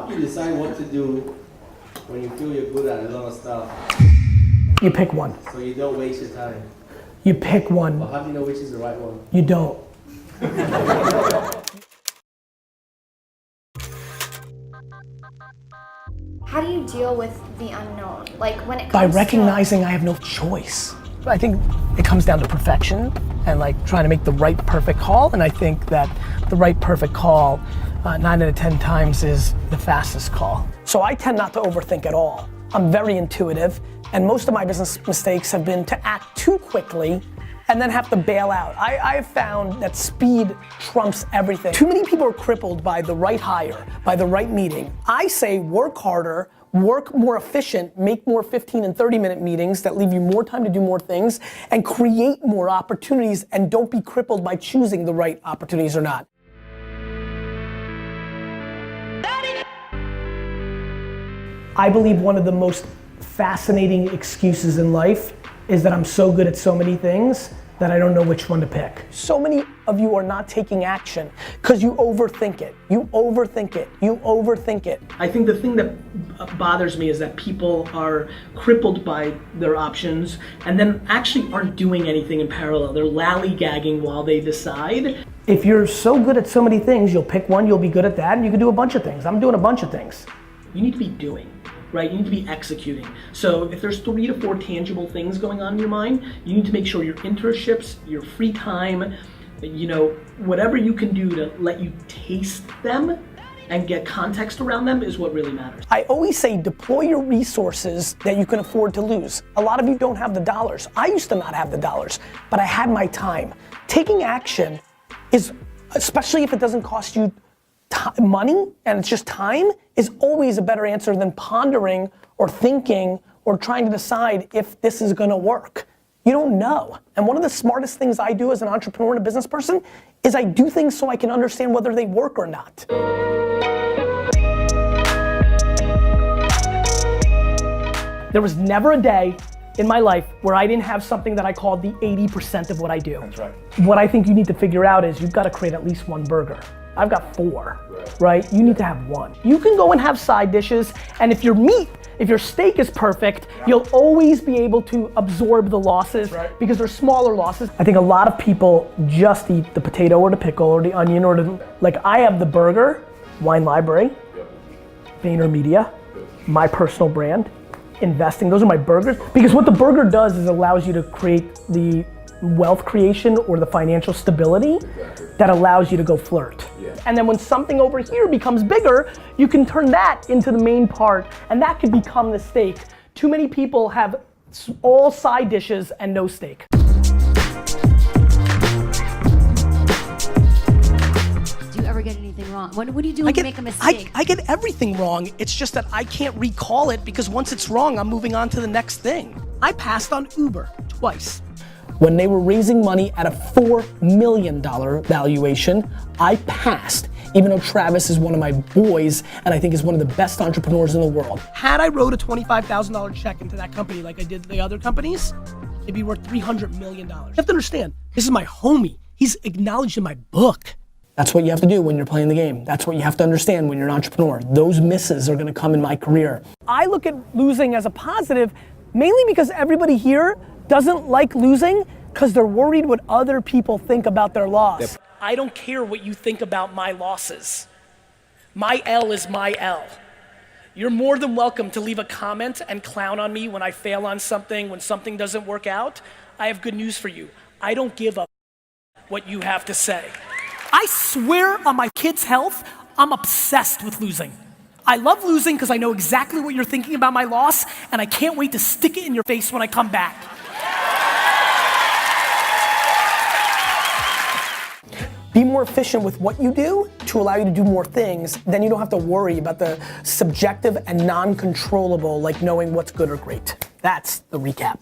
how do you decide what to do when you feel you're good at a lot of stuff? You pick one. So you don't waste your time. You pick one. But how do you know which is the right one? You don't. How do you deal with the unknown? Like when it comes By recognizing I have no choice. I think it comes down to perfection and like trying to make the right perfect call, and I think that the right perfect call 9 out of 10 times is the fastest call. So I tend not to overthink at all. I'm very intuitive, and most of my business mistakes have been to act too quickly and then have to bail out. I've found that speed trumps everything. Too many people are crippled by the right hire, by the right meeting. I say work harder, work more efficient, make more 15 and 30-minute meetings that leave you more time to do more things, and create more opportunities, and don't be crippled by choosing the right opportunities or not. I believe one of the most fascinating excuses in life is that I'm so good at so many things that I don't know which one to pick. So many of you are not taking action because you overthink it. You overthink it. You overthink it. I think the thing that bothers me is that people are crippled by their options and then actually aren't doing anything in parallel. They're lollygagging while they decide. If you're so good at so many things, you'll pick one, you'll be good at that, and you can do a bunch of things. I'm doing a bunch of things. You need to be doing. Right? You need to be executing. So if there's 3 to 4 tangible things going on in your mind, you need to make sure your internships, your free time, you know, whatever you can do to let you taste them and get context around them is what really matters. I always say deploy your resources that you can afford to lose. A lot of you don't have the dollars. I used to not have the dollars, but I had my time. Taking action is, especially if it doesn't cost you money and it's just time, is always a better answer than pondering or thinking or trying to decide if this is gonna work. You don't know. And one of the smartest things I do as an entrepreneur and a business person is I do things so I can understand whether they work or not. There was never a day in my life where I didn't have something that I called the 80% of what I do. That's right. What I think you need to figure out is you've got to create at least one burger. I've got 4, right? You need to have 1. You can go and have side dishes, and if your steak is perfect, you'll always be able to absorb the losses because they're smaller losses. I think a lot of people just eat the potato or the pickle or the onion or the, like I have the burger, Wine Library, VaynerMedia, my personal brand, investing, those are my burgers. Because what the burger does is allows you to create the wealth creation or the financial stability that allows you to go flirt. And then when something over here becomes bigger, you can turn that into the main part, and that could become the steak. Too many people have all side dishes and no steak. Do you ever get anything wrong? What do you do when you make a mistake? I get everything wrong. It's just that I can't recall it because once it's wrong, I'm moving on to the next thing. I passed on Uber twice. When they were raising money at a $4 million valuation, I passed, even though Travis is one of my boys and I think is one of the best entrepreneurs in the world. Had I wrote a $25,000 check into that company like I did the other companies, it'd be worth $300 million. You have to understand, this is my homie. He's acknowledged in my book. That's what you have to do when you're playing the game. That's what you have to understand when you're an entrepreneur. Those misses are gonna come in my career. I look at losing as a positive, mainly because everybody here doesn't like losing because they're worried what other people think about their loss. Yep. I don't care what you think about my losses. My L is my L. You're more than welcome to leave a comment and clown on me when I fail on something, when something doesn't work out. I have good news for you. I don't give a what you have to say. I swear on my kids' health, I'm obsessed with losing. I love losing because I know exactly what you're thinking about my loss, and I can't wait to stick it in your face when I come back. Be more efficient with what you do to allow you to do more things. Then you don't have to worry about the subjective and non-controllable, like knowing what's good or great. That's the recap.